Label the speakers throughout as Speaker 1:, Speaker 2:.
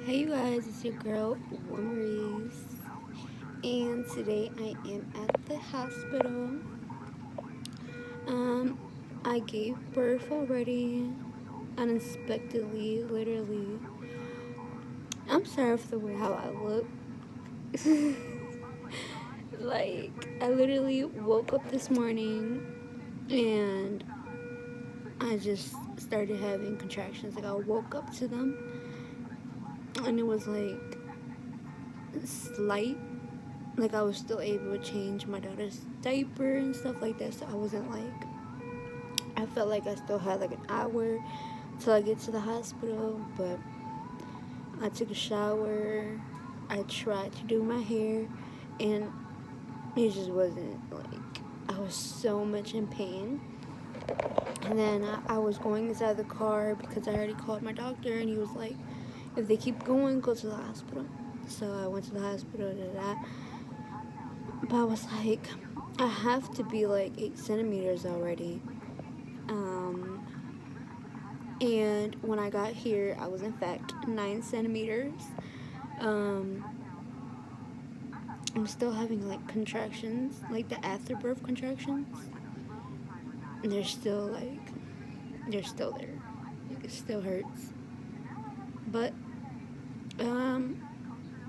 Speaker 1: Hey you guys, it's your girl Maurice, and today I am at the hospital. Um, I gave birth already, unexpectedly, literally. I'm sorry for the way how I look. Like I literally woke up this morning and I just started having contractions. Like I woke up to them, and it was like slight. Like I was still able to change my daughter's diaper and stuff like that, so I wasn't like, I felt like I still had like an hour till I get to the hospital. But I took a shower, I tried to do my hair, and it just wasn't like, I was so much in pain. And then I was going inside the car because I already called my doctor, and he was like, if they keep going, go to the hospital. So I went to the hospital. But I was like, I have to be like 8 centimeters already. Um, and when I got here, I was in fact 9 centimeters. Um, I'm still having like contractions, like the afterbirth contractions. And they're still there. Like it still hurts. But, um,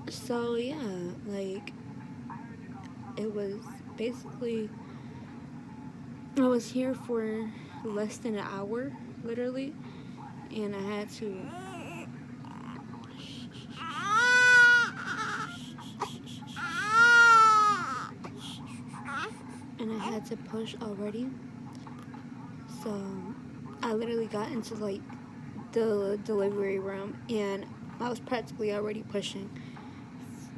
Speaker 1: so yeah, like it was basically, I was here for less than an hour, literally. And I had to push already. So I literally got into like the delivery room and I was practically already pushing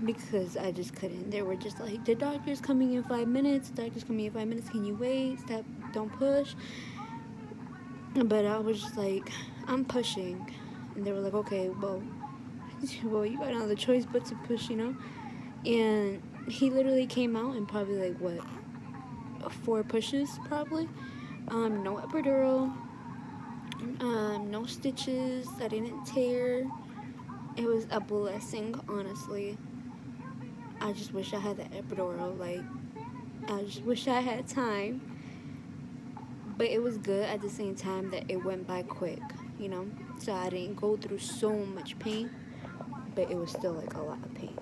Speaker 1: because I just couldn't. They were just like, the doctor's coming in 5 minutes. The doctor's coming in 5 minutes. Can you wait? Stop. Don't push. But I was just like, I'm pushing. And they were like, okay, well, you got another choice but to push, you know? And he literally came out in probably like, what, 4 pushes probably. No epidural, no stitches. I didn't tear. It was a blessing, honestly. I just wish I had the epidural. Like, I just wish I had time. But it was good at the same time that it went by quick, you know? So I didn't go through so much pain, but it was still like a lot of pain.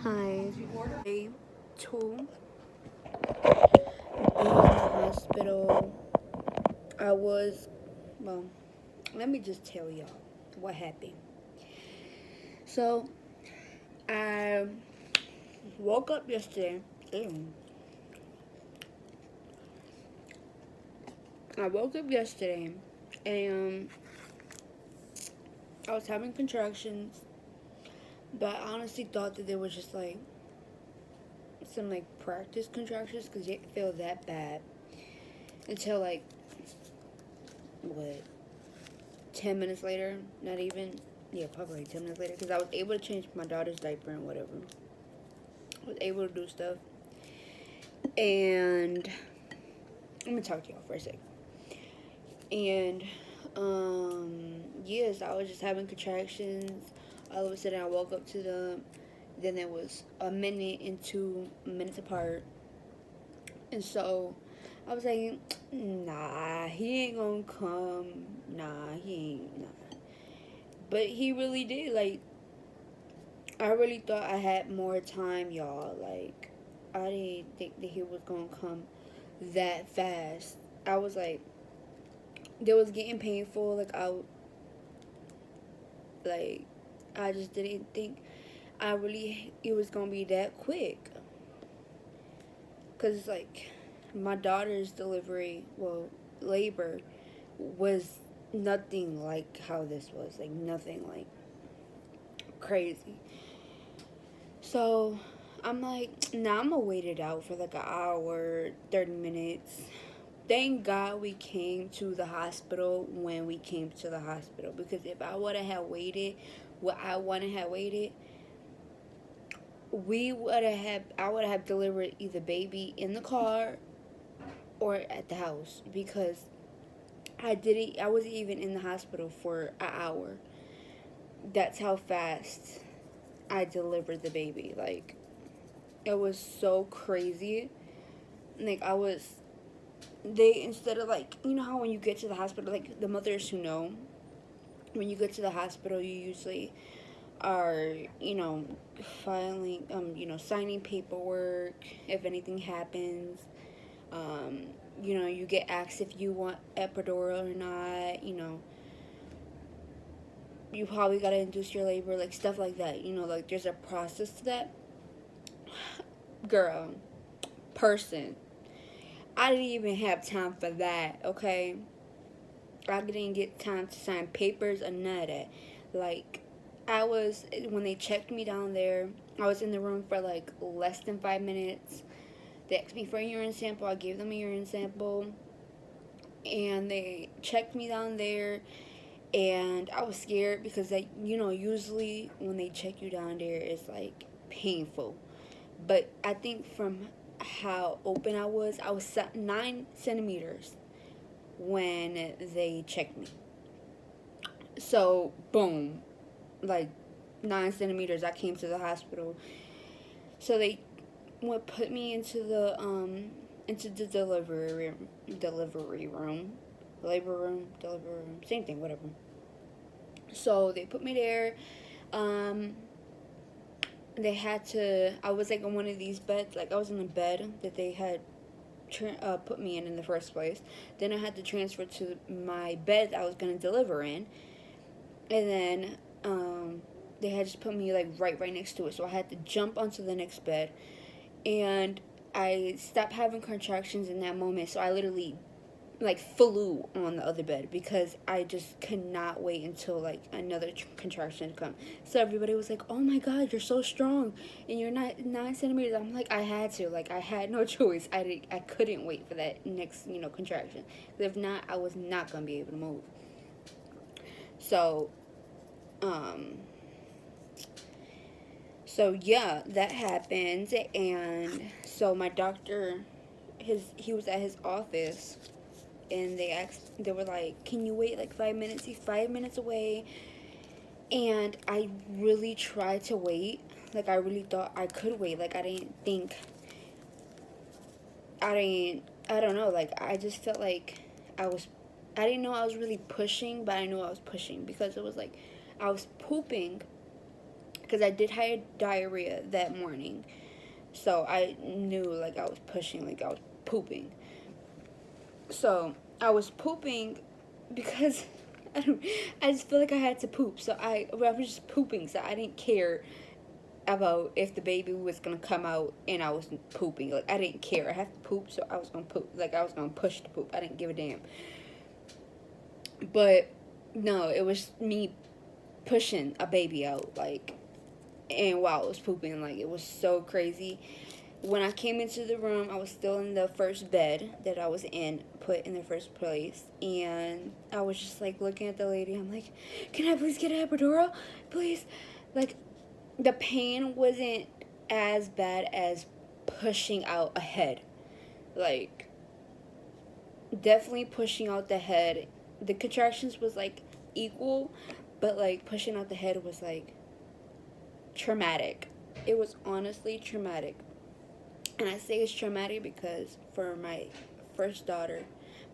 Speaker 1: Hi. Day 2 being in the hospital. I was, well, let me just tell y'all what happened. So, I woke up yesterday. Ew. I woke up yesterday and I was having contractions, but I honestly thought that they were just like some like practice contractions because they didn't feel that bad until like, what, 10 minutes later? Not even, yeah, probably like 10 minutes later, because I was able to change my daughter's diaper and whatever. I was able to do stuff. And let me talk to y'all for a second. And yes, I was just having contractions. All of a sudden I woke up to them. Then it was a minute and 2 minutes apart. And so I was like, nah, he ain't gonna come. Nah, he ain't. Nah. But he really did. Like, I really thought I had more time, y'all. Like, I didn't think that he was gonna come that fast. I was like, it was getting painful. Like, I just didn't think it was gonna be that quick. Cause like, my daughter's delivery, well, labor, was nothing like how this was. Like, nothing like crazy. So I'm like, nah, I'm gonna wait it out for like an hour, 30 minutes. Thank God we came to the hospital when we came to the hospital, because if I would have waited what I want to have waited, I would have delivered either baby in the car or at the house, because I wasn't even in the hospital for an hour. that's how fast I delivered the baby. Like, it was so crazy. Like, they, instead of, like, you know how when you get to the hospital, like, the mothers who know, when you get to the hospital, you usually are, filing, signing paperwork if anything happens. Um, you get asked if you want epidural or not. You probably gotta induce your labor, like stuff like that. Like there's a process to that. Girl, person, I didn't even have time for that. Okay, I didn't get time to sign papers or none of that. Like, when they checked me down there, I was in the room for like less than 5 minutes. They asked me for a urine sample. I gave them a urine sample, and they checked me down there. And I was scared because, like, usually when they check you down there, it's like painful. But I think from how open I was 9 centimeters when they checked me. So boom, like 9 centimeters, I came to the hospital. So they would put me into the delivery room, same thing, whatever. So they put me there. Um, they had to. I was like on one of these beds. Like I was in a bed that they had put me in the first place. Then I had to transfer to my bed I was gonna deliver in, and then they had just put me like right next to it. So I had to jump onto the next bed, and I stopped having contractions in that moment. So I literally like flew on the other bed because I just could not wait until like another contraction to come. So everybody was like, "Oh my God, you're so strong, and you're not 9 centimeters." I'm like, I had to, like, I had no choice. I couldn't wait for that next contraction. If not, I was not gonna be able to move. So, um, so yeah, that happened, and so my doctor, he was at his office, and they were like, "Can you wait like 5 minutes? He's 5 minutes away." And I really tried to wait. Like, I really thought I could wait. Like, I don't know. Like, I just felt like I didn't know I was really pushing, but I knew I was pushing because it was like I was pooping because I did have diarrhea that morning. So I knew like I was pushing, like I was pooping. So I was pooping because I just feel like I had to poop. So I was just pooping. So I didn't care about if the baby was gonna come out and I was pooping. Like I didn't care. I had to poop, so I was gonna poop. Like I was gonna push the poop. I didn't give a damn. But no, it was me pushing a baby out, like, and while I was pooping, like it was so crazy. When I came into the room, I was still in the first bed that I was in, put in the first place, and I was just like looking at the lady. I'm like, "Can I please get an epidural, please?" Like, the pain wasn't as bad as pushing out a head. Like, definitely pushing out the head. The contractions was like equal, but like pushing out the head was like traumatic. It was honestly traumatic. And I say it's traumatic because for my first daughter,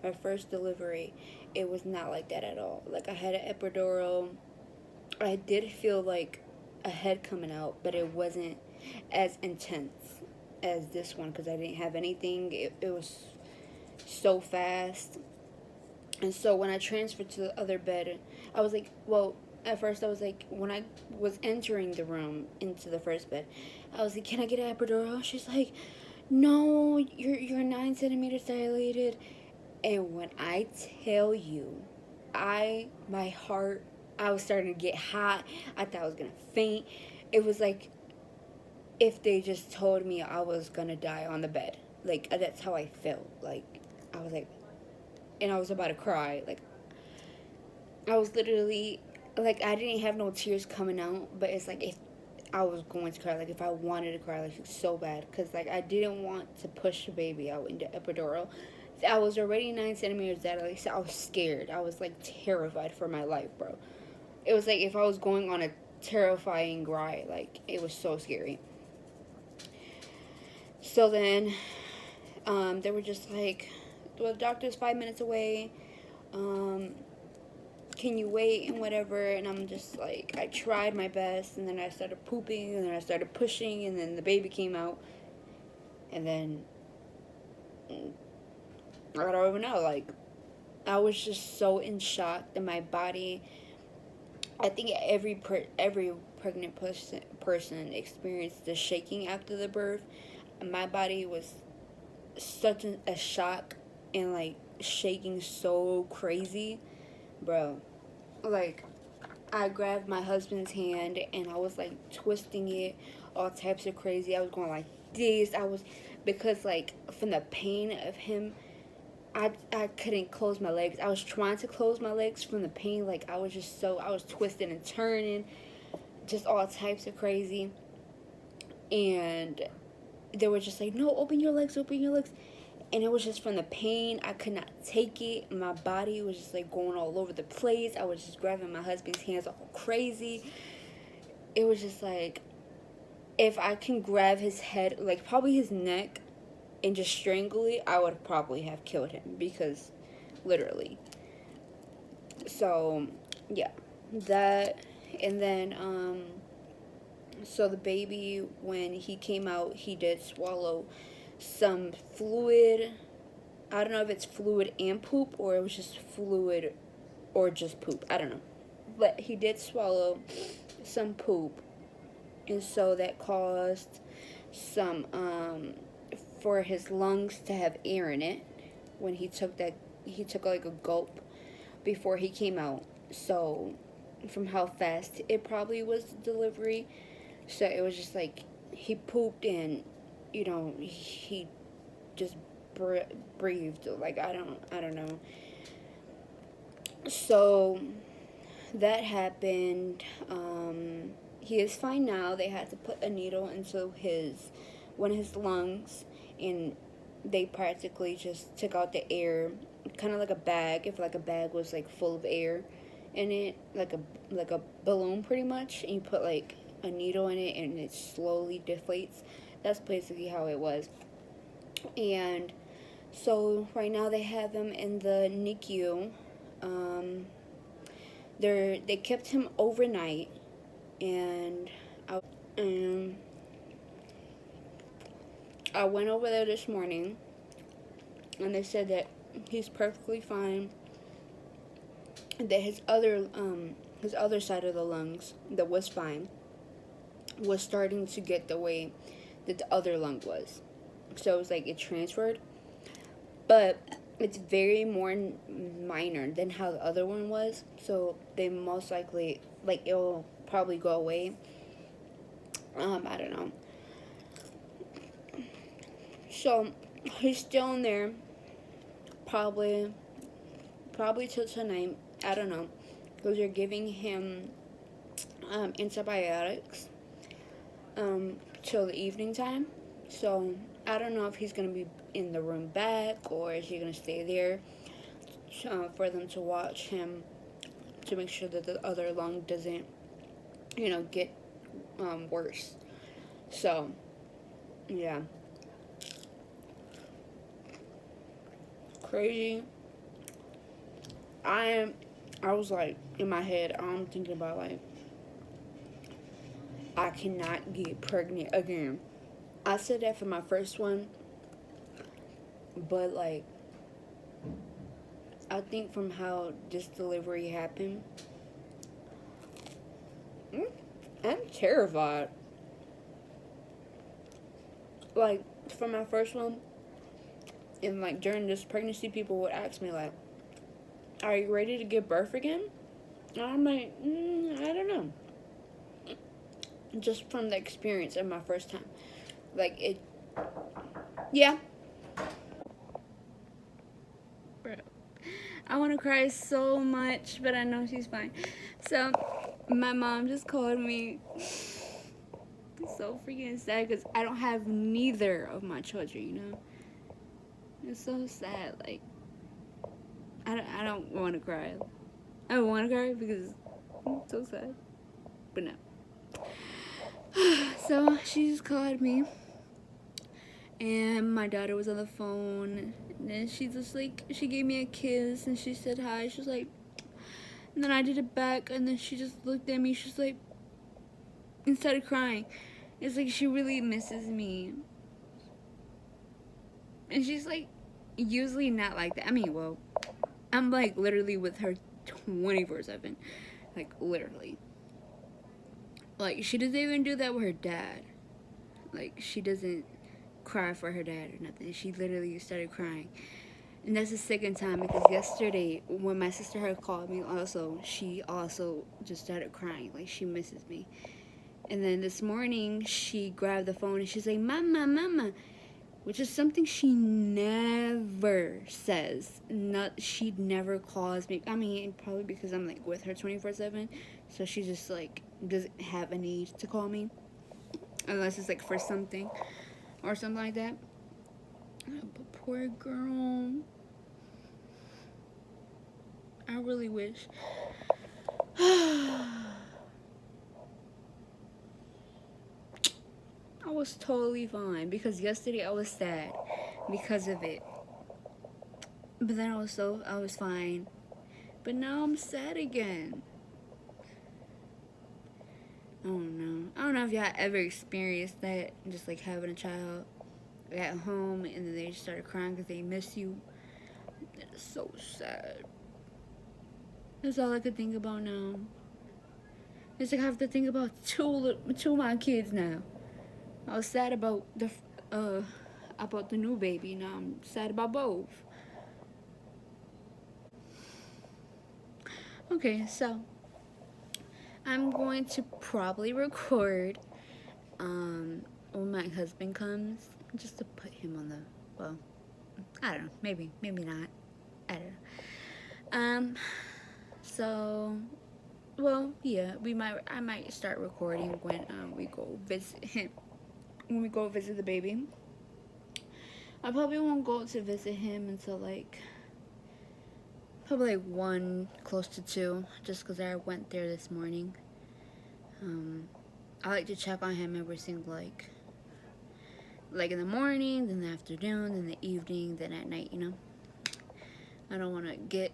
Speaker 1: my first delivery, it was not like that at all. Like, I had an epidural. I did feel like a head coming out, but it wasn't as intense as this one because I didn't have anything. It was so fast. And so when I transferred to the other bed, I was like, well, at first I was like, when I was entering the room into the first bed, I was like, "Can I get an epidural?" She's like, "No, you're 9 centimeters dilated." And when I tell you, my heart, I was starting to get hot. I thought I was gonna faint. It was like if they just told me I was gonna die on the bed. Like, that's how I felt. Like, I was like, and I was about to cry. Like, I was literally, like, I didn't have no tears coming out, but it's like if I was going to cry, like if I wanted to cry, like so bad, because like I didn't want to push the baby out into epidural. I was already 9 centimeters dilated, so I was scared. I was like terrified for my life, bro. It was like if I was going on a terrifying ride. Like, it was so scary. So then, they were just like, well, the doctor's 5 minutes away. Um, can you wait and whatever? And I'm just like, I tried my best, and then I started pooping, and then I started pushing, and then the baby came out, and then I don't even know. Like, I was just so in shock that my body. I think every pregnant person experienced the shaking after the birth. My body was such a shock and like shaking so crazy, bro. Like, I grabbed my husband's hand and I was like twisting it, all types of crazy. I was going like this. Because like from the pain of him, I couldn't close my legs. I was trying to close my legs from the pain. Like, I was twisting and turning, just all types of crazy. And they were just like, no, open your legs, open your legs. And it was just from the pain. I could not take it. My body was just like going all over the place. I was just grabbing my husband's hands all crazy. It was just like, if I can grab his head, like probably his neck, and just strangle it, I would probably have killed him, because literally. So yeah, that. And then so the baby, when he came out, he did swallow some fluid. I don't know if it's fluid and poop, or it was just fluid or just poop, I don't know, but he did swallow some poop, and so that caused some for his lungs to have air in it. When he took like a gulp before he came out. So from how fast it probably was, the delivery, so it was just like he pooped and he just breathed. Like, I don't know. So that happened. He is fine now. They had to put a needle into one of his lungs, and they practically just took out the air, kind of like a bag. If like a bag was like full of air in it, like a balloon pretty much, and you put like a needle in it, and it slowly deflates. That's basically how it was. And so right now they have him in the NICU. They kept him overnight, and um, I went over there this morning, and they said that he's perfectly fine. That his other side of the lungs that was fine was starting to get the way that the other lung was. So it was like it transferred, but it's very more minor than how the other one was. So they most likely, like, it'll probably go away. I don't know. So he's still in there, probably till tonight. I don't know, because they're giving him antibiotics till the evening time. So I don't know if he's gonna be in the room back, or is he gonna stay there for them to watch him, to make sure that the other lung doesn't get worse. So yeah, crazy. I was like, in my head, I'm thinking about like, I cannot get pregnant again. I said that for my first one, but like, I think from how this delivery happened, I'm terrified. Like, for my first one, and like during this pregnancy, people would ask me like, are you ready to give birth again? And I'm like, I don't know. Just from the experience of my first time. Like, yeah. Bro, I want to cry so much, but I know she's fine. So, my mom just called me. It's so freaking sad, because I don't have neither of my children, It's so sad. Like, I don't want to cry. I want to cry because So sad. But no. So she just called me, and my daughter was on the phone, and then she just like, she gave me a kiss, and she said hi. She was like, and then I did it back, and then she just looked at me. She's like, and started crying. It's like she really misses me, and she's like, usually not like that. I mean, well, I'm like literally with her 24/7, like literally. Like she doesn't even do that with her dad. Like she doesn't cry for her dad or nothing. She literally started crying. And that's the second time, because yesterday when my sister had called me also, she also just started crying. Like she misses me. And then this morning she grabbed the phone and she's like, "Mama, mama," which is something she never says. Not, she never calls me. I mean, probably because I'm like with her 24/7, so she just like doesn't have a need to call me unless it's like for something or something like that. But poor girl, I really wish. I was totally fine because yesterday I was sad because of it. But then also I was fine. But now I'm sad again. I don't know. I don't know if y'all ever experienced that, just like having a child at home and then they just started crying because they miss you. That is so sad. That's all I could think about now. It's like I have to think about two of my kids now. I was sad about the new baby. Now I'm sad about both. Okay, so I'm going to probably record when my husband comes, just to put him on the, well, I don't know, maybe not. I don't know. So, well, yeah, I might start recording when we go visit him. When we go visit the baby. I probably won't go to visit him until like probably like 1, close to 2, just because I went there this morning. I like to check on him every single like in the morning, then the afternoon, then the evening, then at night, I don't want to get,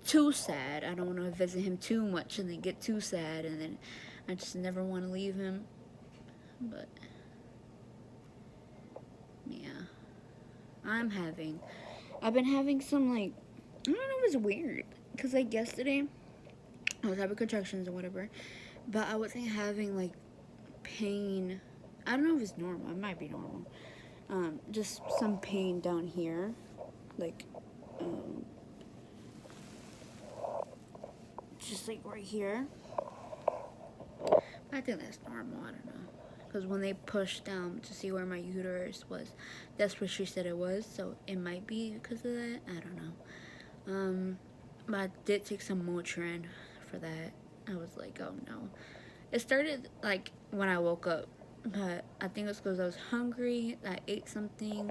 Speaker 1: too sad. I don't want to visit him too much and then get too sad, and then I just never want to leave him. But yeah, I've been having some like, I don't know, it was weird because like yesterday I was having contractions or whatever, but I wasn't having like pain. I don't know if it's normal. It might be normal. Just some pain down here, like just like right here. I think that's normal. I don't know, because when they pushed down to see where my uterus was, that's what she said it was. So it might be because of that. I don't know. But I did take some Motrin for that. I was like, oh no. It started like when I woke up, but I think it was because I was hungry. I ate something.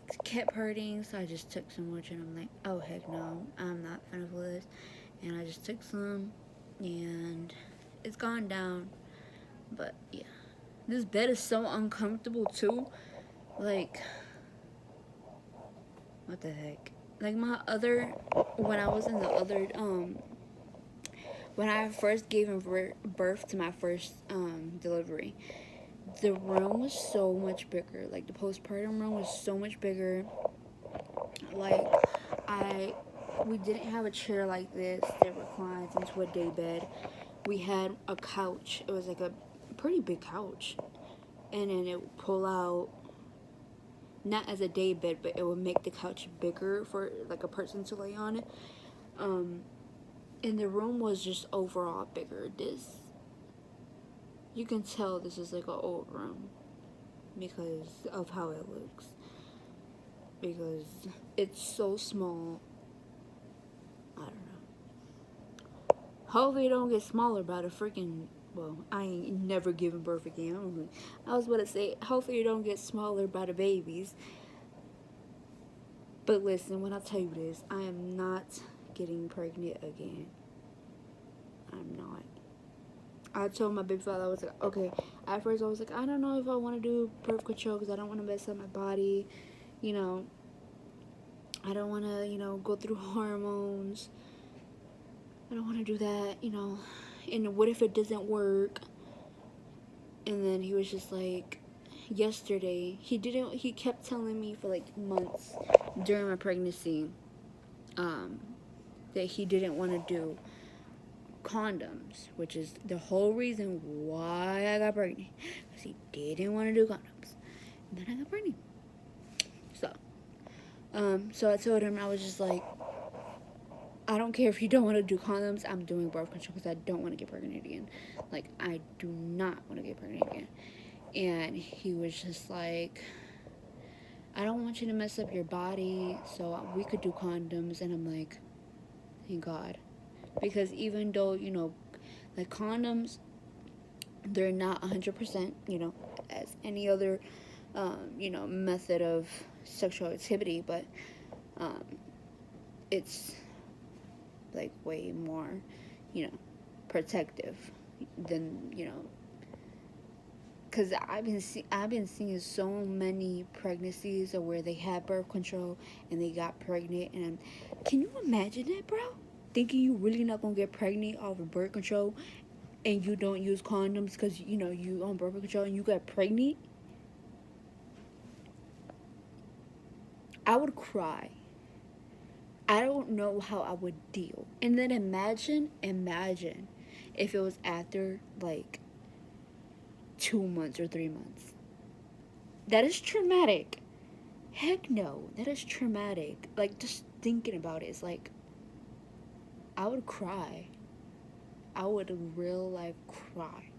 Speaker 1: It kept hurting, so I just took some Motrin. I'm like, oh heck no, I'm not gonna do this. And I just took some, and it's gone down. But yeah, this bed is so uncomfortable too. Like, what the heck? Like when I was in the other when I first gave birth to my first delivery, the room was so much bigger. Like the postpartum room was so much bigger. Like we didn't have a chair like this that reclines into a day bed. We had a couch. It was like a pretty big couch, and then it would pull out, not as a day bed, but it would make the couch bigger for like a person to lay on it. And the room was just overall bigger. You can tell this is like an old room because of how it looks. Because it's so small. I don't know. Hopefully it don't get smaller by the freaking, well, I ain't never giving birth again. I was about to say, hopefully it don't get smaller by the babies. But listen, when I tell you this, I am not getting pregnant again. I'm not. I told my baby father, I was like, okay. At first, I was like, I don't know if I want to do birth control because I don't want to mess up my body. You know, I don't want to, go through hormones. I don't want to do that, And what if it doesn't work? And then he was just like, yesterday, he kept telling me for like months during my pregnancy that he didn't want to do condoms, which is the whole reason why I got pregnant. Because he didn't want to do condoms. And then I got pregnant. So I told him, I was just like, I don't care if you don't want to do condoms. I'm doing birth control because I don't want to get pregnant again. Like, I do not want to get pregnant again. And he was just like, I don't want you to mess up your body, so we could do condoms. And I'm like, thank God. Because even though, like condoms, they're not 100%, as any other, method of sexual activity, but it's like way more, protective than, because I've been seeing so many pregnancies where they had birth control and they got pregnant, and can you imagine that, bro? Thinking you really not gonna get pregnant off of birth control, and you don't use condoms because you on birth control and you got pregnant. I would cry. I don't know how I would deal. And then imagine if it was after like 2 months or 3 months. That is traumatic. Heck no, that is traumatic. Like, just thinking about it is like, I would cry. I would in real life cry.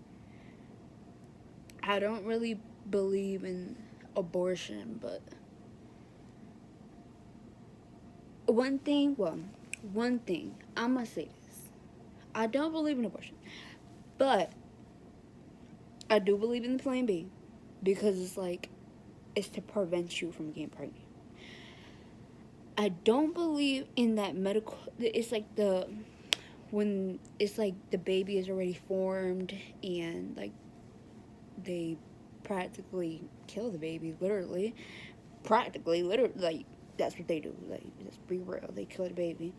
Speaker 1: I don't really believe in abortion, but one thing, I must say this. I don't believe in abortion, but I do believe in the plan B, because it's like, it's to prevent you from getting pregnant. I don't believe in that medical, it's like when it's like the baby is already formed and like they practically kill the baby, literally, like that's what they do. Like, let's be real, they kill the baby.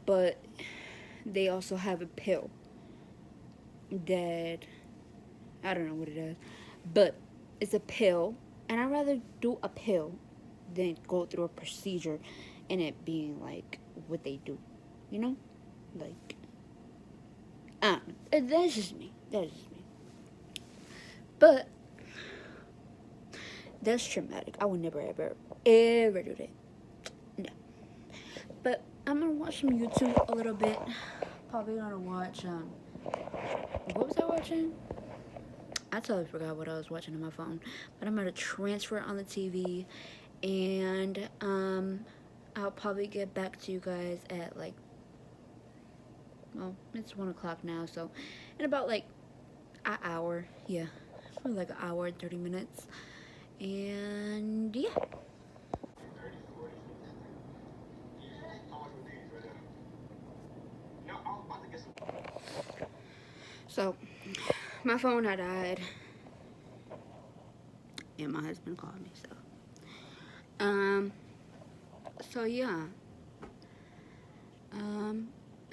Speaker 1: But they also have a pill that I don't know what it is, but it's a pill, and I'd rather do a pill than go through a procedure and it being like what they do, like, I don't know. That's just me. But that's traumatic. I would never ever do that. No. But I'm gonna watch some YouTube a little bit. Probably gonna watch what was I watching? I totally forgot what I was watching on my phone. But I'm gonna transfer it on the TV, and I'll probably get back to you guys at like, well, it's 1 o'clock now, so in about like an hour, yeah, for like an hour and 30 minutes, and yeah. So my phone had died, and my husband called me. So yeah.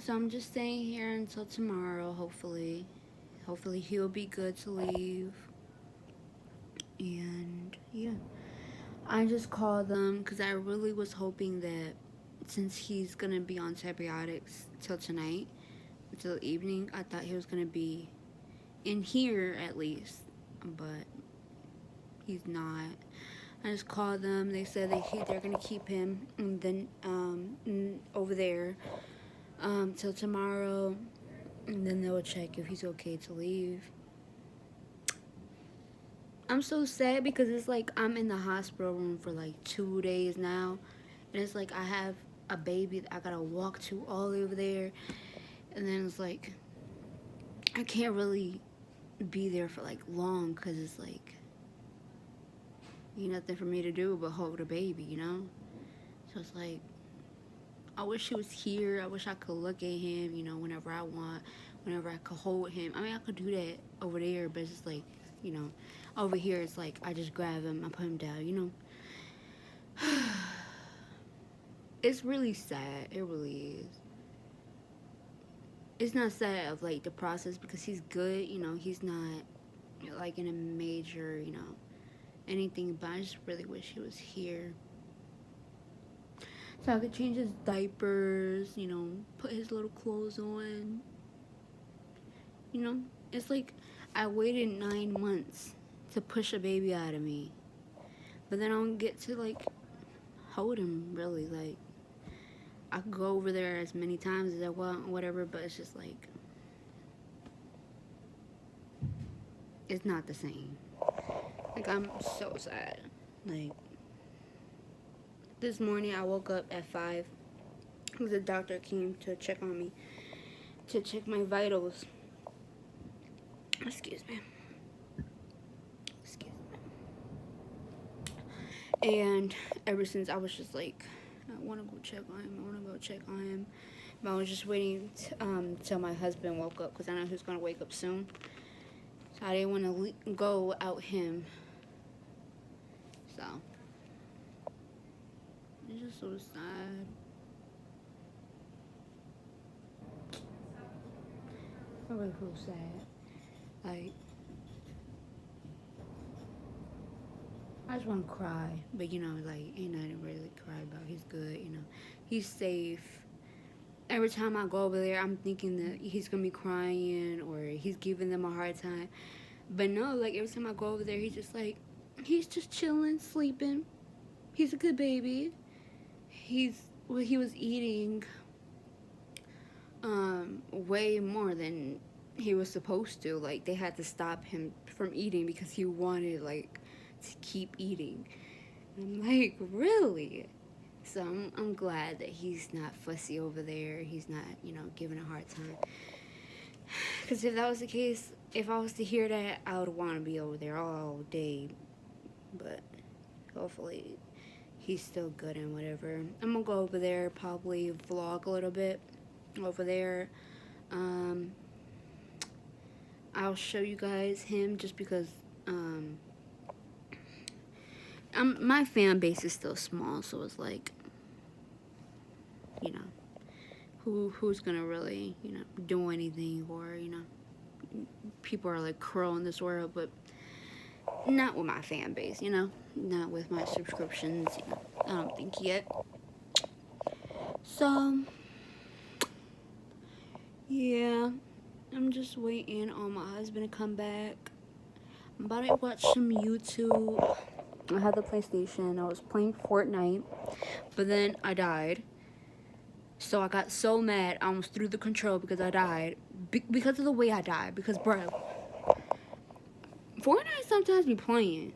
Speaker 1: So I'm just staying here until tomorrow. Hopefully he'll be good to leave. And yeah, I just called them because I really was hoping that since he's gonna be on antibiotics till tonight, until evening, I thought he was gonna be in here at least, but he's not. I just called them. They said they're gonna keep him and then over there till tomorrow, and then they'll check if he's okay to leave. I'm so sad because it's like I'm in the hospital room for like 2 days now, and it's like I have a baby that I gotta walk to all over there, and then it's like I can't really be there for like long because it's like ain't nothing for me to do but hold a baby, So it's like I wish he was here. I wish I could look at him, you know, whenever I want, whenever I could hold him. I mean, I could do that over there, but it's just like, you know, over here it's like I just grab him, I put him down, you know. It's really sad. It really is. It's not sad of like the process because he's good, you know, he's not like in a major, you know, anything, but I just really wish he was here. So I could change his diapers, you know, put his little clothes on. You know, it's like I waited 9 months to push a baby out of me. But then I don't get to like hold him really. Like I could go over there as many times as I want, whatever, but it's just like it's not the same. Like I'm so sad. Like this morning I woke up at 5 because the doctor came to check on me, to check my vitals. Excuse me. Excuse me. And ever since I was just like, I want to go check on him. I want to go check on him. But I was just waiting till my husband woke up because I know he was going to wake up soon. So I didn't want to go without him. So it's just so sad. I really feel sad. Like, I just want to cry. But, you know, like, ain't nothing really to cry about. He's good, you know. He's safe. Every time I go over there, I'm thinking that he's going to be crying or he's giving them a hard time. But no, like, every time I go over there, he's just like, he's just chilling, sleeping. He's a good baby. He was eating way more than he was supposed to. Like, they had to stop him from eating because he wanted, like, to keep eating. And I'm like, really? So I'm glad that he's not fussy over there. He's not, you know, giving a hard time. Because if that was the case, if I was to hear that, I would want to be over there all day. But hopefully he's still good and whatever. I'm going to go over there, probably vlog a little bit over there. I'll show you guys him just because my fan base is still small, so it's like, you know, who's gonna really, you know, do anything, or, you know, people are like cruel in this world, but not with my fan base, you know, not with my subscriptions, you know, I don't think yet. So yeah, I'm just waiting on my husband to come back. I'm about to watch some YouTube. I had the PlayStation. I was playing Fortnite, but then I died. So I got so mad, I almost threw the control because I died. Because of the way I died. Because, bro, Fortnite sometimes be playing.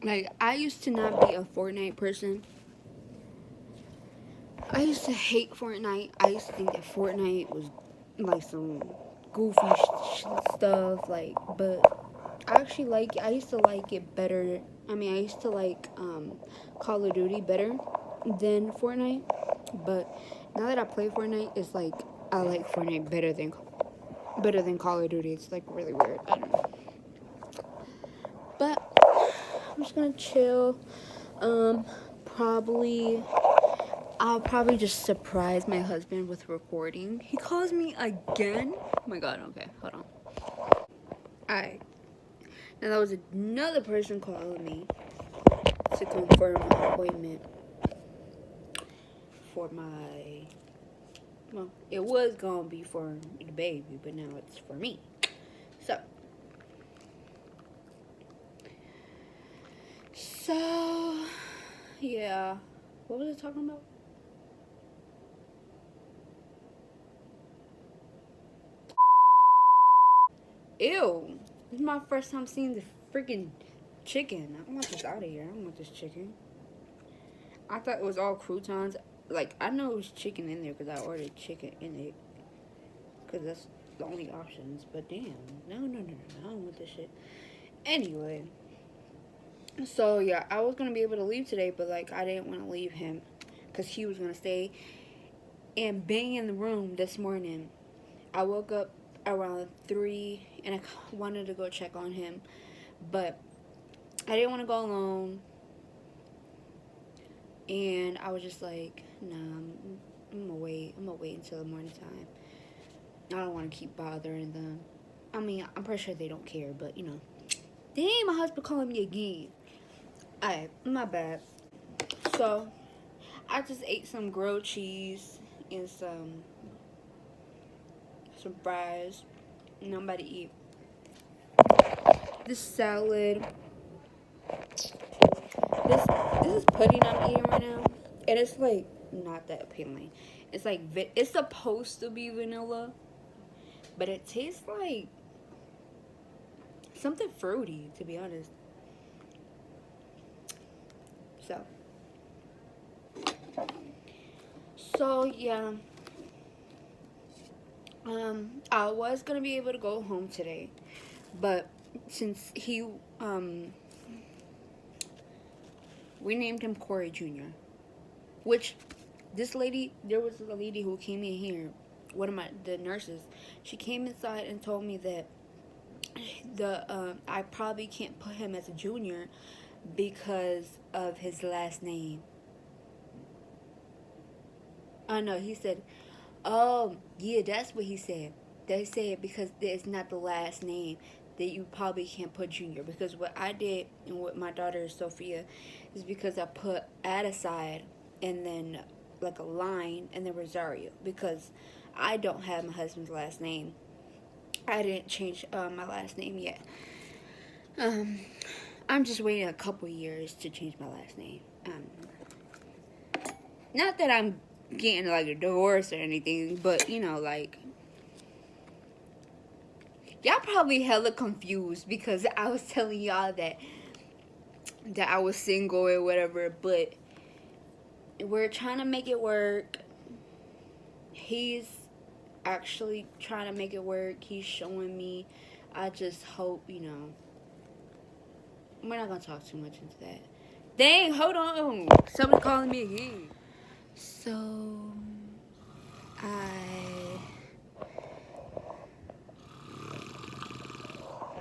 Speaker 1: Like, I used to not be a Fortnite person. I used to hate Fortnite. I used to think that Fortnite was, like, some goofy stuff. Like, but I actually like it. I used to like it better. I mean, I used to like Call of Duty better than Fortnite. But now that I play Fortnite, it's like I like Fortnite better than Call of Duty. It's like really weird. I don't know. But I'm just gonna chill. I'll probably just surprise my husband with recording. He calls me again. Oh my god. Okay, hold on. Alright. Now that was another person calling me to confirm my appointment for my, well, it was gonna be for the baby, but now it's for me. So yeah, what was I talking about? Ew, this is my first time seeing the freaking chicken. I want this out of here. I don't want this chicken. I thought it was all croutons. Like, I know it was chicken in there because I ordered chicken in it. Because that's the only options. But damn. No. I don't want this shit. Anyway. So, yeah. I was going to be able to leave today. But, like, I didn't want to leave him. because he was going to stay. And being in the room this morning, I woke up around 3 and I wanted to go check on him. But I didn't want to go alone. And I was just like, nah, I'm gonna wait. I'm gonna wait until the morning time. I don't want to keep bothering them. I mean, I'm pretty sure they don't care, but you know. Dang, my husband calling me again. Alright, my bad. So, I just ate some grilled cheese and some fries. And I'm about to eat this salad. This is pudding I'm eating right now, and it's like not that appealing. It's like it's supposed to be vanilla, but it tastes like something fruity, to be honest. So yeah. I was gonna be able to go home today, but since we named him Corey Jr., which there was a lady who came in here, one of the nurses. She came inside and told me that I probably can't put him as a junior because of his last name. Oh no, he said, oh yeah, that's what he said. They said because it's not the last name that you probably can't put junior, because what I did and what my daughter Sophia is because I put at aside and then like a line and then Rosario, because I don't have my husband's last name. I didn't change my last name yet. I'm just waiting a couple years to change my last name. Not that I'm getting like a divorce or anything, but you know, like, y'all probably hella confused because I was telling y'all that I was single or whatever, but we're trying to make it work. He's actually trying to make it work. He's showing me. I just hope, you know. We're not gonna talk too much into that. Dang, hold on. Somebody calling me again. So, I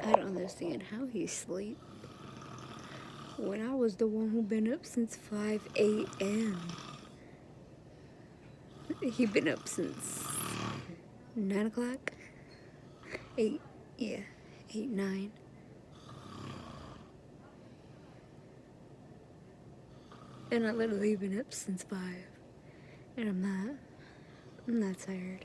Speaker 1: don't understand how he sleep when I was the one who been up since 5 a.m. He been up since 9 o'clock? 8, yeah, 8, 9. And I literally been up since 5. And I'm not tired.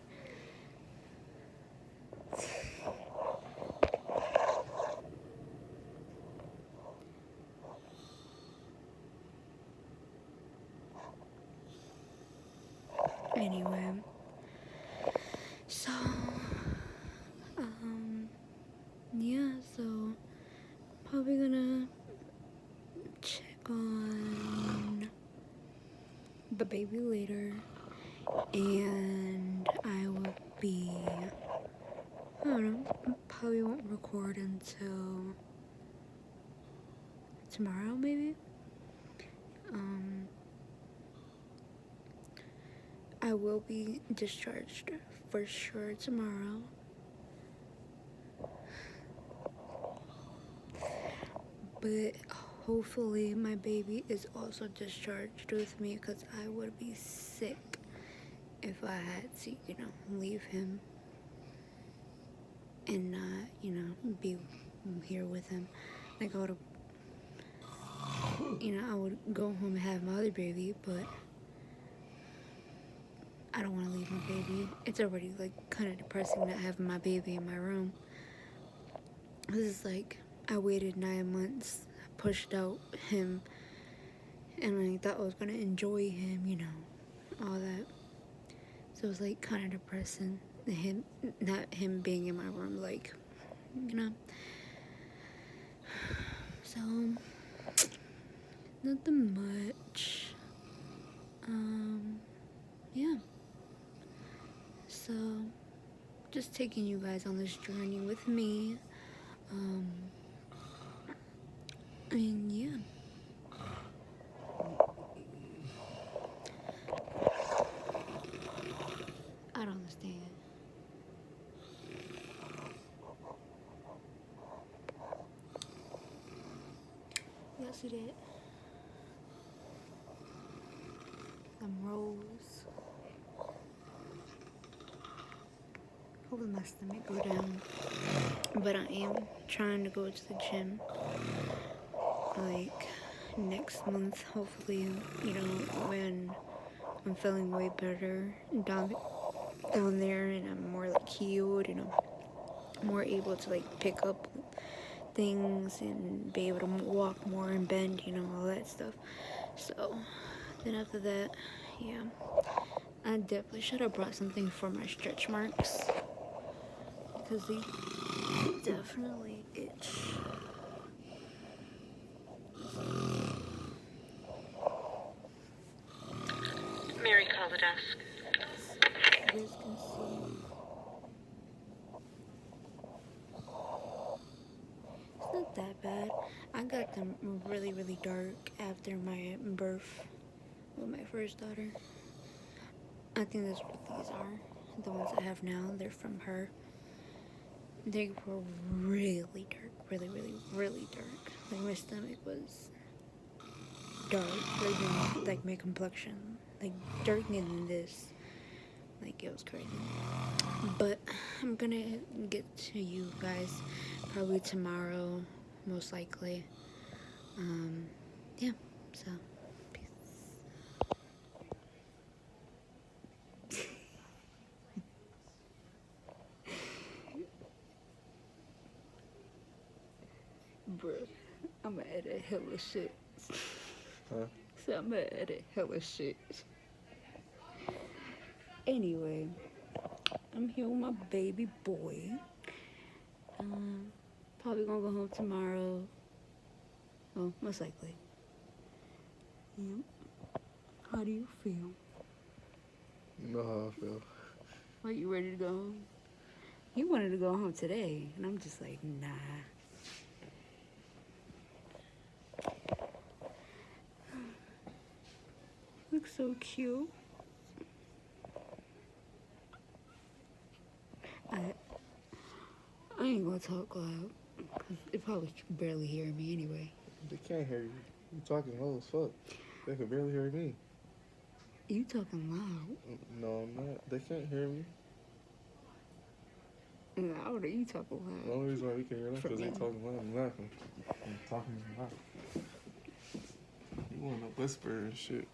Speaker 1: Anyway, so, yeah, so, probably gonna check on the baby later, and I will be, I don't know, probably won't record until tomorrow, maybe. I will be discharged for sure tomorrow. But hopefully my baby is also discharged with me, because I would be sick if I had to, you know, leave him and not, you know, be here with him. Like, I would, you know, I would go home and have my other baby, but I don't want to leave my baby. It's already, like, kind of depressing not having my baby in my room. This is like, I waited 9 months, pushed out him, and I thought I was going to enjoy him, you know, all that. So it was, like, kind of depressing, not him being in my room, like, you know. So, nothing much. Yeah. So, just taking you guys on this journey with me. And yeah. y'all see that? Them rolls. Hopefully my stomach go down. But I am trying to go to the gym. Like next month, hopefully, when I'm feeling way better down there, and I'm more like healed, and I'm more able to like pick up things and be able to walk more and bend, all that stuff. So then after that, yeah, I definitely should have brought something for my stretch marks because they definitely itch.
Speaker 2: Mary called the desk.
Speaker 1: You guys can see. It's not that bad. I got them really, really dark after my birth with my first daughter. I think that's what these are. The ones I have now, they're from her. They were really dark. Really, really, really dark. Like my stomach was dark. Like my complexion. Like darker than this. Like it was crazy. But I'm gonna get to you guys probably tomorrow, most likely. Yeah, so peace. Bruh, I'ma edit hella shit.
Speaker 3: Huh?
Speaker 1: So I'ma edit hella shit. Anyway, I'm here with my baby boy. Probably gonna go home tomorrow. Well, most likely. Yeah. How do you feel?
Speaker 3: You know how I feel.
Speaker 1: Are you ready to go home? He wanted to go home today, and I'm just like, nah. Looks so cute. I ain't gonna talk loud, cause it probably can barely hear me anyway.
Speaker 3: They can't hear you. You talking low as fuck. They can barely hear me.
Speaker 1: You talking loud?
Speaker 3: No, I'm not. They can't hear me.
Speaker 1: Louder, you talking loud.
Speaker 3: The only reason why we can hear them is
Speaker 1: For
Speaker 3: because they
Speaker 1: me.
Speaker 3: talking loud. I'm laughing. I'm talking loud. You want to whisper and shit.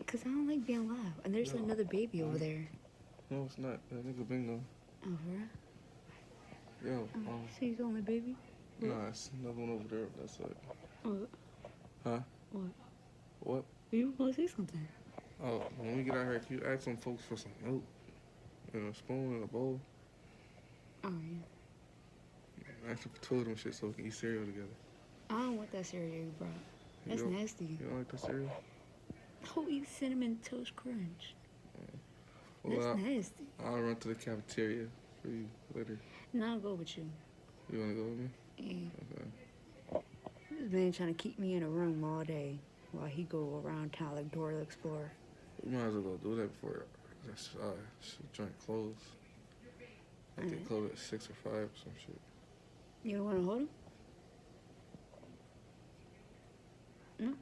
Speaker 1: Cause I don't like being loud. And there's
Speaker 3: No.
Speaker 1: another baby over there.
Speaker 3: No, it's not. That nigga bingo.
Speaker 1: Oh, for real?
Speaker 3: Yo,
Speaker 1: So you calling the baby?
Speaker 3: nah, it's another one over there. That's it.
Speaker 1: What?
Speaker 3: Huh?
Speaker 1: What?
Speaker 3: What?
Speaker 1: You want to say something?
Speaker 3: Oh, when we get out here, can you ask some folks for some milk? And a spoon and a bowl?
Speaker 1: Oh, yeah.
Speaker 3: Ask them for two of them shit so we can eat cereal together.
Speaker 1: I don't want that cereal you brought. That's
Speaker 3: You don't-
Speaker 1: nasty.
Speaker 3: You don't like the cereal?
Speaker 1: Who eats cinnamon toast crunch?
Speaker 3: Well,
Speaker 1: That's nasty.
Speaker 3: I'll run to the cafeteria for you later.
Speaker 1: No, I'll go with you.
Speaker 3: You want to go with me?
Speaker 1: Yeah.
Speaker 3: Okay.
Speaker 1: This man trying to keep me in a room all day while he go around town like Dora the Explorer.
Speaker 3: We might as well go do that before this joint close. I think they close at 6 or 5 or some shit.
Speaker 1: You don't want to hold him? No?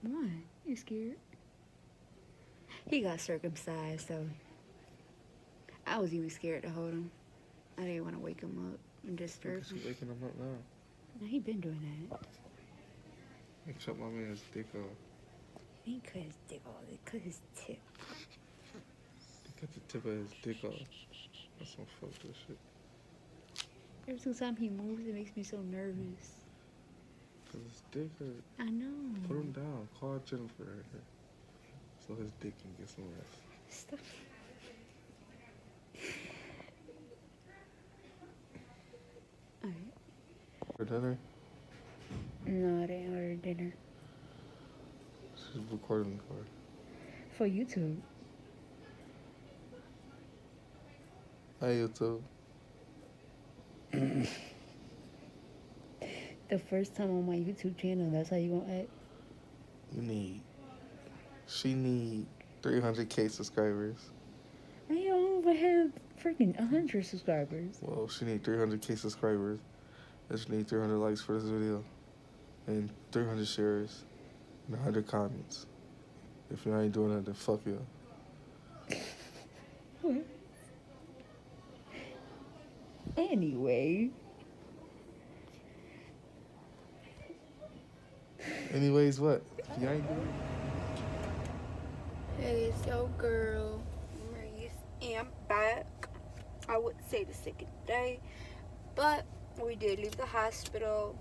Speaker 1: Why? You scared? He got circumcised, so I was even scared to hold him. I didn't want to wake him up and disturb
Speaker 3: Because
Speaker 1: him.
Speaker 3: you waking him up now.
Speaker 1: No, he been doing that.
Speaker 3: You chop my man's dick off.
Speaker 1: He ain't cut his dick off. He cut his tip.
Speaker 3: He cut the tip of his dick off. That's some fucked up shit.
Speaker 1: Every single time he moves, it makes me so nervous.
Speaker 3: Because his dick hurt.
Speaker 1: I know.
Speaker 3: Put him down. Call Jennifer right here. So his dick can get some rest.
Speaker 1: Stop. Alright.
Speaker 3: For dinner?
Speaker 1: No, I didn't order dinner.
Speaker 3: She's recording for.
Speaker 1: For YouTube.
Speaker 3: Hi, YouTube.
Speaker 1: The first time on my YouTube channel, that's how you gonna act?
Speaker 3: She need 300K subscribers.
Speaker 1: I don't even have freaking 100 subscribers.
Speaker 3: Well, she need 300K subscribers. And she need 300 likes for this video. and 300 shares and 100 comments. If you ain't doing that, then fuck you.
Speaker 1: Anyway.
Speaker 3: Anyways, what? If you ain't doing it.
Speaker 1: Hey, it's your girl, Maurice, and I'm back. I would say the second day, but we did leave the hospital.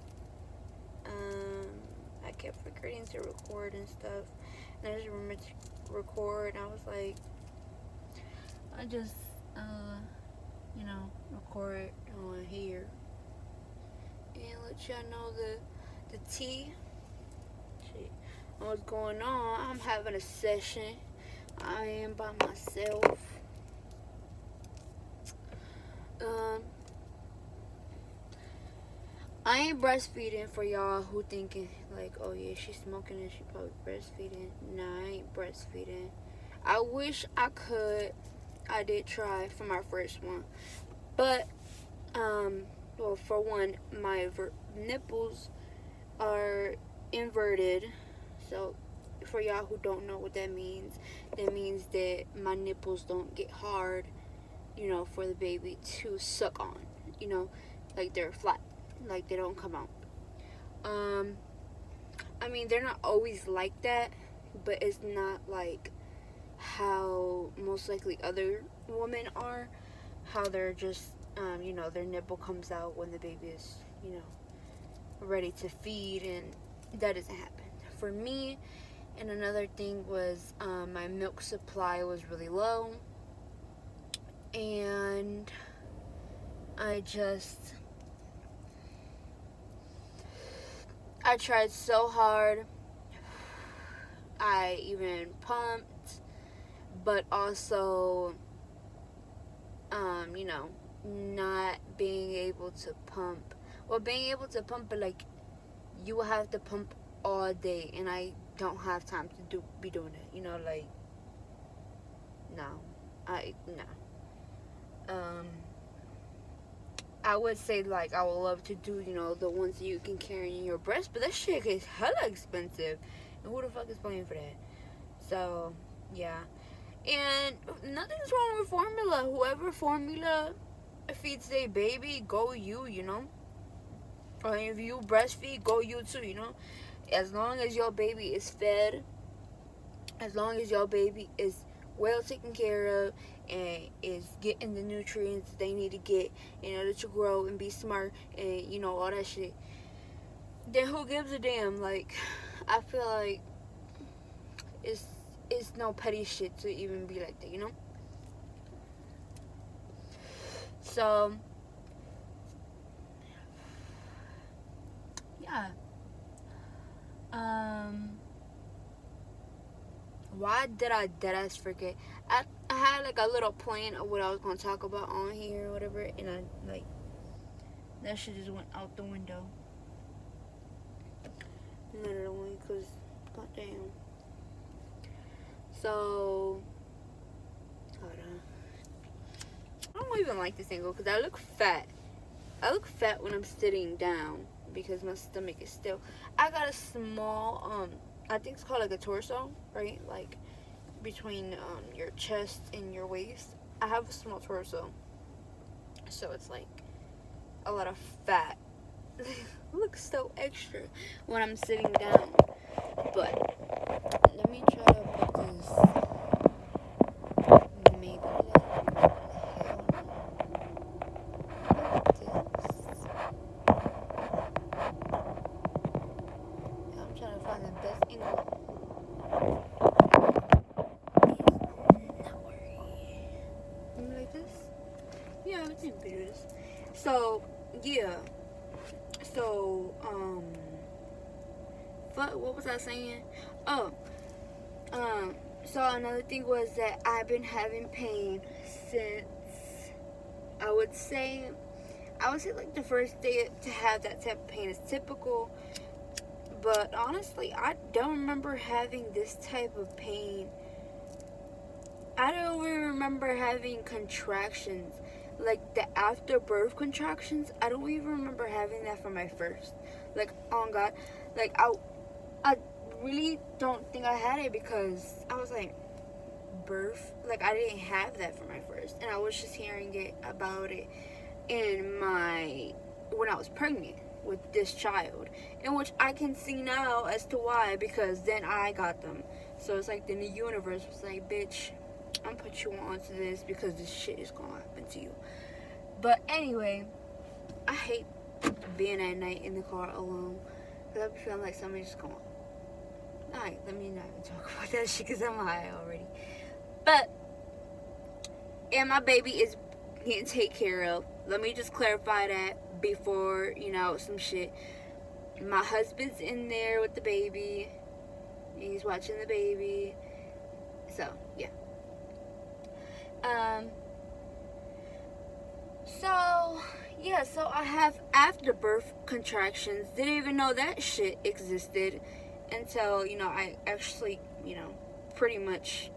Speaker 1: I kept forgetting to record and stuff, and I just remembered to record, and I was like, I just, record on here and let y'all know the tea. Shit, what's going on? I'm having a session. I am by myself. I ain't breastfeeding for y'all who thinking like, oh yeah, she's smoking and she probably breastfeeding. Nah, I ain't breastfeeding. I wish I could. I did try for my first one, but well, for one, my nipples are inverted. So for y'all who don't know what that means that my nipples don't get hard, for the baby to suck on. Like they're flat, like they don't come out. I mean, they're not always like that, but it's not like how most likely other women are, how they're just their nipple comes out when the baby is ready to feed, and that doesn't happen for me. And another thing was my milk supply was really low, and I tried so hard. I even pumped, but also not being able to pump. Well, being able to pump, but like you will have to pump all day, and I don't have time to be doing it. Like no. I would say like I would love to do the ones that you can carry in your breast, but that shit is hella expensive, and who the fuck is paying for that? So yeah. And nothing's wrong with formula. Whoever formula feeds their baby, go you, Or if you breastfeed, go you too, As long as your baby is fed, as long as your baby is well taken care of and is getting the nutrients they need to get in order to grow and be smart and, all that shit, then who gives a damn? Like, I feel like it's no petty shit to even be like that, So yeah. Why did I deadass forget? I had like a little plan of what I was gonna talk about on here or whatever, and I like that shit just went out the window. Literally, cause goddamn. So hold on. I don't even like this angle because I look fat. I look fat when I'm sitting down because my stomach is still. I got a small I think it's called like a torso, right? Like between your chest and your waist. I have a small torso, so it's like a lot of fat. Looks so extra when I'm sitting down. But let me try to put this. Maybe I'm trying to find the best angle. Not worry. Maybe like this? Yeah, I think we do this. So, yeah. So, what was I saying? Oh, so another thing was that I've been having pain since, I would say like the first day to have that type of pain is typical. But honestly, I don't remember having this type of pain. I don't even remember having contractions. Like the after birth contractions, I don't even remember having that for my first. Like, oh God. Like, I really don't think I had it because I was like, birth, like, I didn't have that for my first. And I was just hearing it about it when I was pregnant with this child, in which I can see now as to why, because then I got them. So it's like then the universe was like, bitch, I'm gonna put you onto this because this shit is gonna happen to you. But anyway, I hate being at night in the car alone because I be feeling like somebody's just going. Alright, let me not even talk about that shit because I'm high already. But, and my baby is getting taken care of. Let me just clarify that before, some shit. My husband's in there with the baby. He's watching the baby. So, yeah. So I have afterbirth contractions. Didn't even know that shit existed until, I actually, pretty much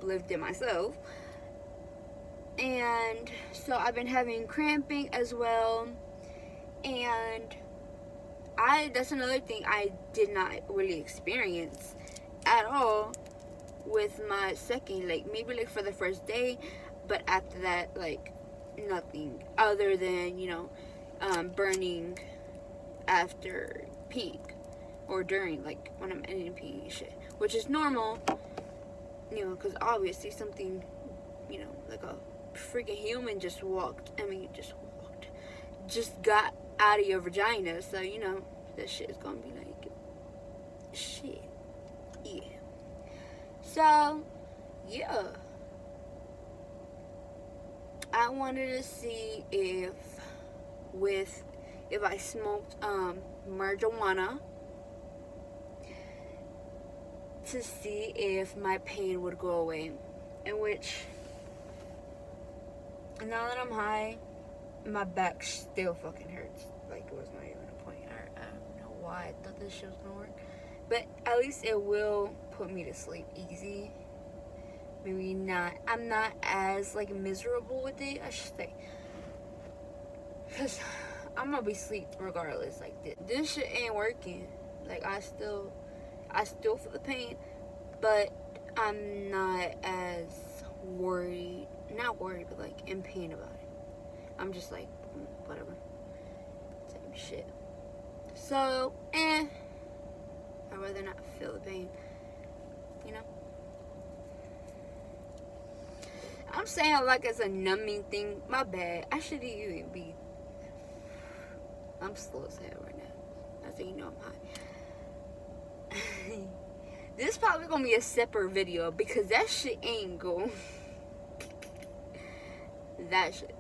Speaker 1: lived it myself. And so I've been having cramping as well. And that's another thing I did not really experience at all with my second, like maybe like for the first day, but after that, like nothing other than burning after peeing or during, like when I'm ending peeing and shit, which is normal, because obviously something, like a freaking human just got out of your vagina, so that shit is gonna be like shit. Yeah. So yeah, I wanted to see if I smoked marijuana to see if my pain would go away. In which, now that I'm high, my back still fucking hurts. Like, it was not even a point. I don't know why I thought this shit was gonna work. But at least it will put me to sleep easy. Maybe not. I'm not as, like, miserable with it, I should say. Because I'm gonna be asleep regardless. Like, this shit ain't working. Like, I still feel the pain. But I'm not as worried. Not worried, but, like, in pain about it. I'm just like, whatever. Same shit. So, I'd rather not feel the pain. I'm saying like it's a numbing thing. My bad. I shouldn't even be. I'm slow as hell right now. I think I'm high. This is probably gonna be a separate video because that shit ain't go. That shit.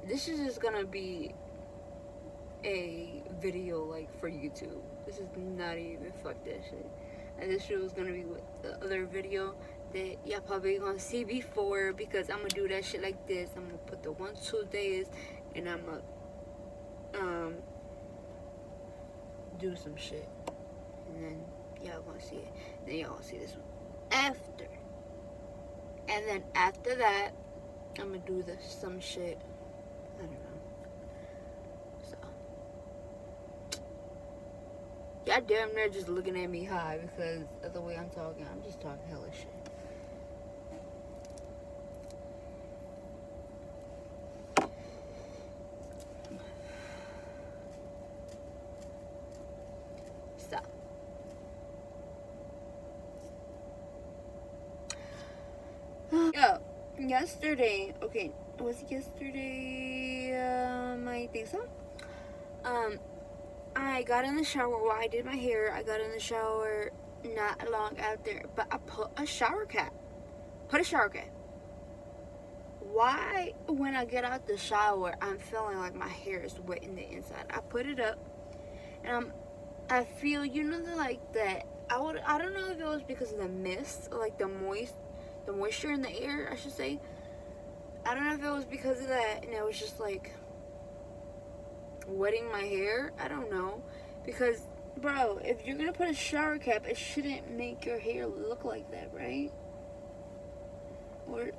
Speaker 1: This is just gonna be a video like for YouTube. This is not even fuck that shit. And this shit was gonna be with the other video that y'all probably gonna see before, because I'm gonna do that shit like this. I'm gonna put the 1-2 days and I'm gonna do some shit, and then y'all gonna see it. Then y'all gonna see this one after, and then after that I'm gonna do some shit. I don't know. So y'all damn near just looking at me high because of the way I'm talking. I'm just talking hella shit. Yesterday, okay, was it yesterday? I think so. I got in the shower while I did my hair. I got in the shower not long after, but I put a shower cap. Why, when I get out the shower, I'm feeling like my hair is wet in the inside? I put it up, and I feel, like that. I don't know if it was because of the mist, or like the moisture in the air, I should say. I don't know if it was because of that, and it was just like wetting my hair. I don't know, because bro, if you're gonna put a shower cap, it shouldn't make your hair look like that, right? Or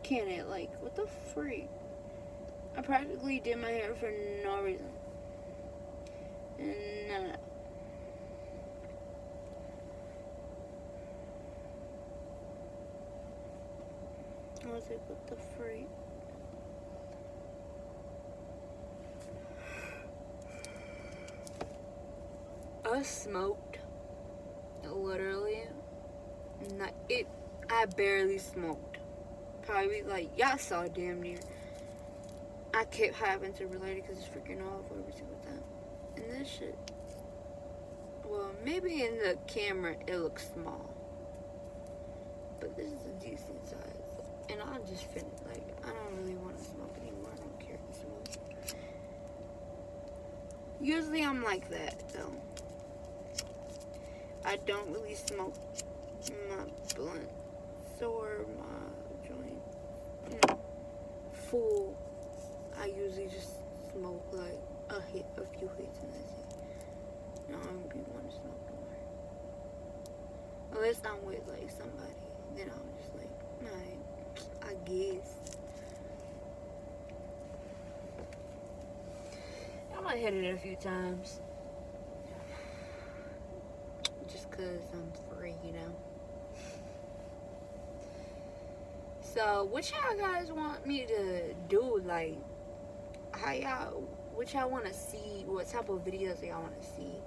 Speaker 1: can it? Like, what the freak? I practically did my hair for no reason. No. I was like, what the freak? I smoked. Literally. I barely smoked. Probably, like, y'all saw damn near. I kept having to relate it because it's freaking off every single time. And this shit. Well, maybe in the camera it looks small. But this is a decent size. And I just finished. Like, I don't really want to smoke anymore. I don't care to smoke. Usually I'm like that, though. I don't really smoke my blunts or my joint, you know, full. I usually just smoke like a few hits, and that's it. I don't really want to smoke no more. Unless I'm with like somebody, then I'm just like, alright, I guess. I might hit it a few times. Just cause I'm free, you know. So, what y'all guys want me to do? Like, what y'all want to see? What type of videos y'all want to see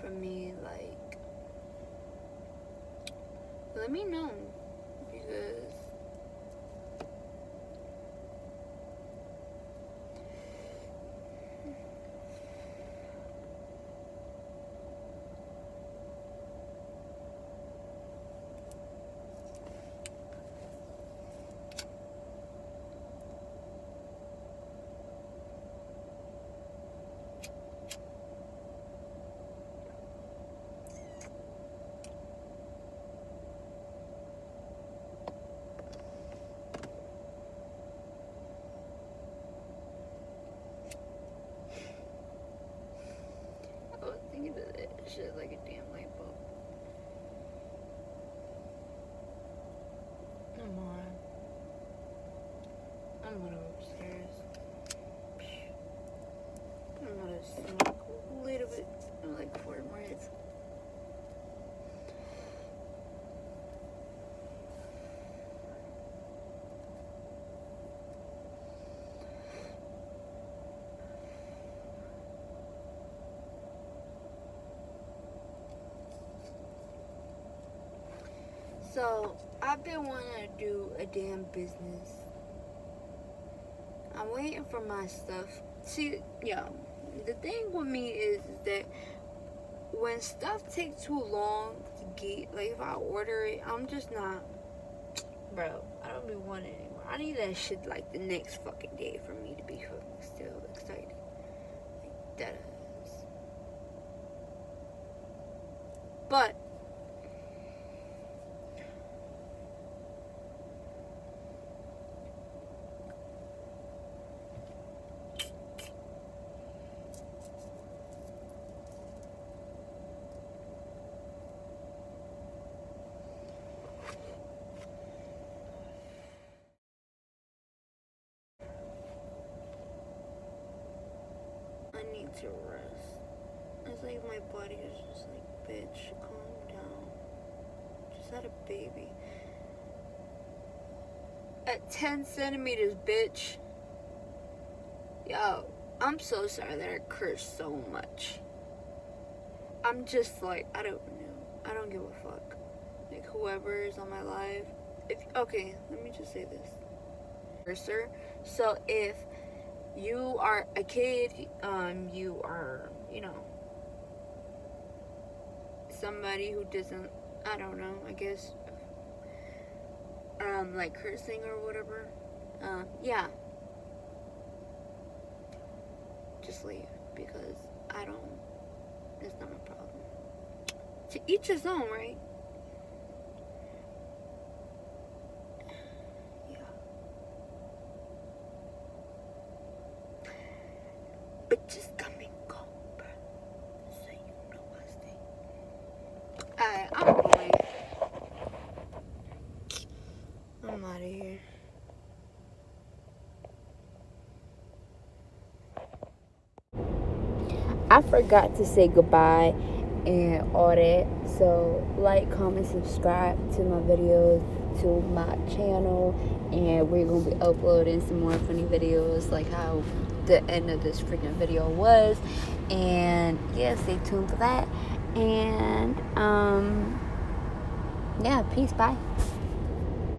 Speaker 1: from me? Like, let me know. Because I was thinking of that shit like a damn light bulb. Come on. I'm gonna go upstairs. I'm gonna smoke a little bit, like 4 more hits. So, I've been wanting to do a damn business. I'm waiting for my stuff. See, the thing with me is that when stuff takes too long to get, like if I order it, I'm just not, bro, I don't be wanting it anymore. I need that shit like the next fucking day for me to be fucking still excited. Like, that is. But I need to rest. It's like my body is just like, bitch, calm down. Just had a baby. At 10 centimeters, bitch. Yo, I'm so sorry that I cursed so much. I'm just like, I don't know. I don't give a fuck. Like, whoever is on my live. Okay, let me just say this. Cursor. So, if you are a kid, you are, somebody who doesn't, I don't know, I guess, like cursing or whatever, yeah, just leave, because it's not my problem. To each his own, right? Yeah. But just come and go, bro, so you know I stay. I'm going. I'm out of here. I forgot to say goodbye, and all that. So like, comment, subscribe to my videos, to my channel, and we're gonna be uploading some more funny videos like how the end of this freaking video was. And yeah, stay tuned for that. And yeah, peace, bye.